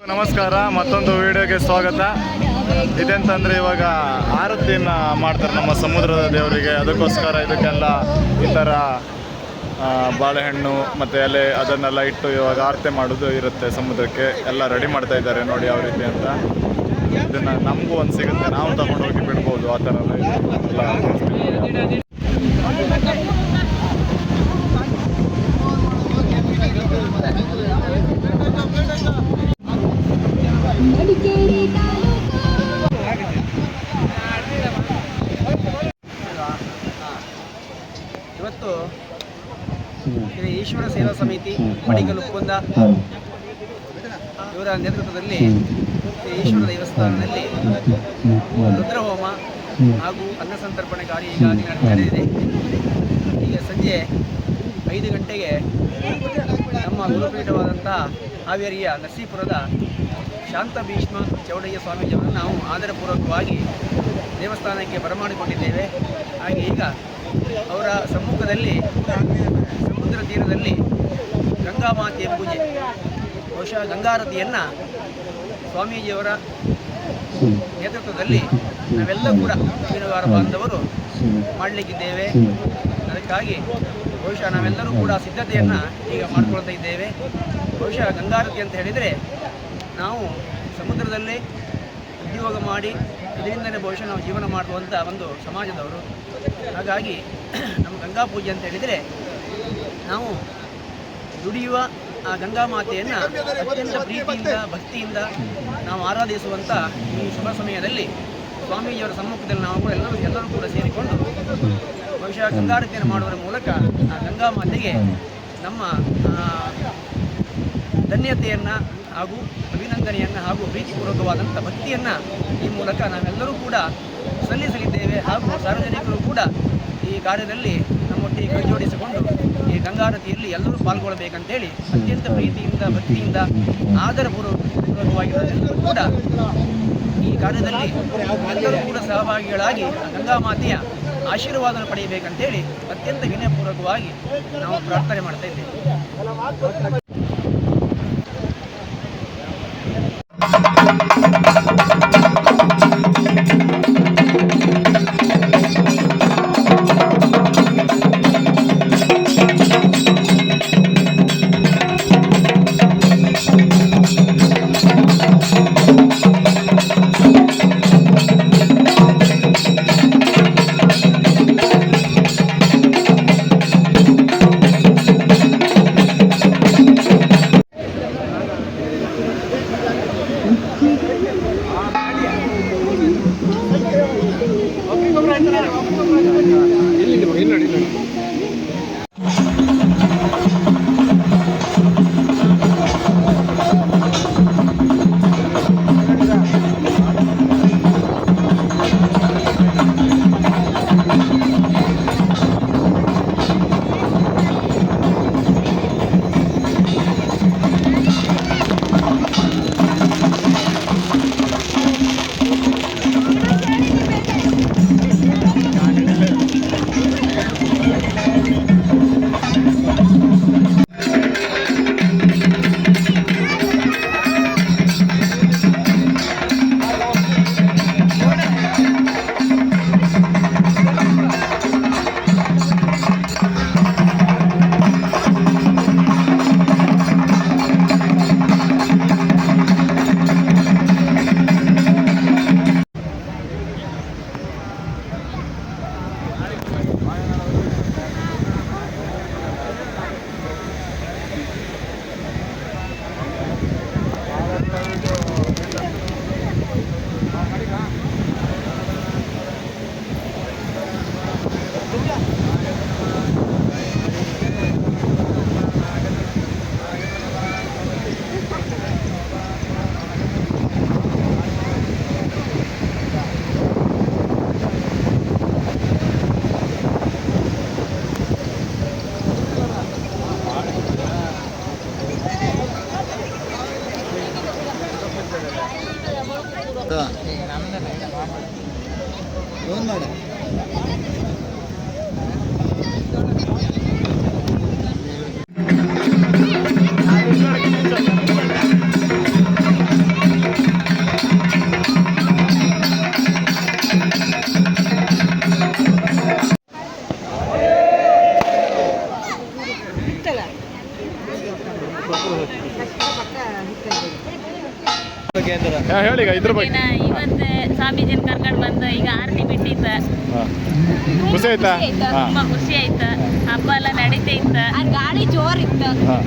ನಮಸ್ಕಾರ, ಮತ್ತೊಂದು ವಿಡಿಯೋಗೆ ಸ್ವಾಗತ. ಇದೆಂತಂದರೆ ಇವಾಗ ಆರತಿಯನ್ನು ಮಾಡ್ತಾರೆ ನಮ್ಮ ಸಮುದ್ರದ ದೇವರಿಗೆ. ಅದಕ್ಕೋಸ್ಕರ ಇದಕ್ಕೆಲ್ಲ ಈ ಥರ ಬಾಳೆಹಣ್ಣು ಮತ್ತು ಎಲೆ ಅದನ್ನೆಲ್ಲ ಇಟ್ಟು ಇವಾಗ ಆರತಿ ಮಾಡೋದು ಇರುತ್ತೆ. ಸಮುದ್ರಕ್ಕೆ ಎಲ್ಲ ರೆಡಿ ಮಾಡ್ತಾ ಇದ್ದಾರೆ ನೋಡಿ ಯಾವ ರೀತಿ ಅಂತ. ಇದನ್ನು ನಮಗೂ ಒಂದು ಸಿಗುತ್ತೆ, ನಾವು ತಗೊಂಡೋಗಿ ಬಿಡ್ಬೋದು. ಆ ಥರ ಎಲ್ಲ ಇವತ್ತು ಈಶ್ವರ ಸೇವಾ ಸಮಿತಿ ಮಡಿಕಲ್ ಉಪ್ಪುಂದ ಇವರ ನೇತೃತ್ವದಲ್ಲಿ ಈಶ್ವರ ದೇವಸ್ಥಾನದಲ್ಲಿ ರುದ್ರಹೋಮ ಹಾಗೂ ಅನ್ನಸಂತರ್ಪಣೆ ಕಾರ್ಯ ಈಗಾಗಲೇ ನಡೆದಿದೆ. ಈಗ ಸಂಜೆ 5 ಗಂಟೆಗೆ ನಮ್ಮ ಗುರುಪೀಠವಾದಂಥ ಹಾವೇರಿಯ ನರಸೀಪುರದ ಶಾಂತ ಭೀಷ್ಮ ಚೌಡಯ್ಯ ಸ್ವಾಮೀಜಿಯವರನ್ನು ನಾವು ಆದರಪೂರ್ವಕವಾಗಿ ದೇವಸ್ಥಾನಕ್ಕೆ ಬರಮಾಡಿಕೊಂಡಿದ್ದೇವೆ. ಹಾಗೆ ಈಗ ಅವರ ಸಮ್ಮುಖದಲ್ಲಿ ಸಮುದ್ರ ತೀರದಲ್ಲಿ ಗಂಗಾ ಮಾತೆಯ ಪೂಜೆ, ಬಹುಶಃ ಗಂಗಾರತಿಯನ್ನು ಸ್ವಾಮೀಜಿಯವರ ನೇತೃತ್ವದಲ್ಲಿ ನಾವೆಲ್ಲ ಕೂಡ ಮೀನುಗಾರ ಬಾಂಧವರು ಮಾಡಲಿಕ್ಕಿದ್ದೇವೆ. ಅದಕ್ಕಾಗಿ ಬಹುಶಃ ನಾವೆಲ್ಲರೂ ಕೂಡ ಸಿದ್ಧತೆಯನ್ನು ಈಗ ಮಾಡಿಕೊಳ್ತಾ ಇದ್ದೇವೆ. ಬಹುಶಃ ಗಂಗಾರತಿ ಅಂತ ಹೇಳಿದರೆ ನಾವು ಸಮುದ್ರದಲ್ಲೇ ಉದ್ಯೋಗ ಮಾಡಿ ಇದರಿಂದಲೇ ಬಹುಶಃ ನಾವು ಜೀವನ ಮಾಡುವಂಥ ಒಂದು ಸಮಾಜದವರು. ಹಾಗಾಗಿ ನಮ್ಮ ಗಂಗಾ ಪೂಜೆ ಅಂತ ಹೇಳಿದರೆ ನಾವು ದುಡಿಯುವ ಆ ಗಂಗಾ ಮಾತೆಯನ್ನು ಅತ್ಯಂತ ಪ್ರೀತಿಯಿಂದ ಭಕ್ತಿಯಿಂದ ನಾವು ಆರಾಧಿಸುವಂಥ ಈ ಶುಭ ಸಮಯದಲ್ಲಿ ಸ್ವಾಮೀಜಿಯವರ ಸಮ್ಮುಖದಲ್ಲಿ ನಾವು ಎಲ್ಲರೂ ಕೂಡ ಸೇರಿಕೊಂಡು ಬಹುಶಃ ಗಂಗಾರತಿಯನ್ನು ಮಾಡುವುದರ ಮೂಲಕ ಆ ಗಂಗಾ ಮಾತೆಗೆ ನಮ್ಮ ಧನ್ಯತೆಯನ್ನು ಹಾಗೂ ಅಭಿನಂದನೆಯನ್ನು ಹಾಗೂ ಪ್ರೀತಿಪೂರ್ವಕವಾದಂಥ ಭಕ್ತಿಯನ್ನು ಈ ಮೂಲಕ ನಾವೆಲ್ಲರೂ ಕೂಡ ಸಲ್ಲಿಸಲಿದ್ದೇವೆ. ಹಾಗೂ ಸಾರ್ವಜನಿಕರು ಕೂಡ ಈ ಕಾರ್ಯದಲ್ಲಿ ನಮ್ಮೊಟ್ಟಿಗೆ ಕೈ ಜೋಡಿಸಿಕೊಂಡು ಈ ಗಂಗಾರತಿಯಲ್ಲಿ ಎಲ್ಲರೂ ಪಾಲ್ಗೊಳ್ಳಬೇಕಂತೇಳಿ ಅತ್ಯಂತ ಪ್ರೀತಿಯಿಂದ ಭಕ್ತಿಯಿಂದ ಆದರಪೂರ್ವಕವಾಗಿರೋದೆಲ್ಲರೂ ಕೂಡ ಈ ಕಾರ್ಯದಲ್ಲಿ ಎಲ್ಲರೂ ಕೂಡ ಸಹಭಾಗಿಗಳಾಗಿ ಗಂಗಾ ಮಾತೆಯ ಆಶೀರ್ವಾದವನ್ನು ಪಡೆಯಬೇಕಂತೇಳಿ ಅತ್ಯಂತ ವಿನಯಪೂರ್ವಕವಾಗಿ ನಾವು ಪ್ರಾರ್ಥನೆ ಮಾಡ್ತಾ ಇದ್ದೇವೆ. ಫೋನ್ ಮಾಡಿ ಹೇಳಿ ಈಗ ಇದ್ರ ಬಗ್ಗೆ. ಇವತ್ತು ಸ್ವಾಮೀಜಿನ ಕರ್ಕೊಂಡು ಬಂದು ಈಗ ಆರತಿ ಬಿಟ್ಟಿದ್ದ. ಹಾಂ ಖುಷಿ ಆಯ್ತಾ? ಹಾಂ ತುಂಬಾ ಖುಷಿ ಆಯ್ತು. ಹಬ್ಬ ಎಲ್ಲ ನಡೀತಾ ಇತ್ತು. ಗಾಳಿ ಜೋರ್ ಇತ್ತು. ಹಾಂ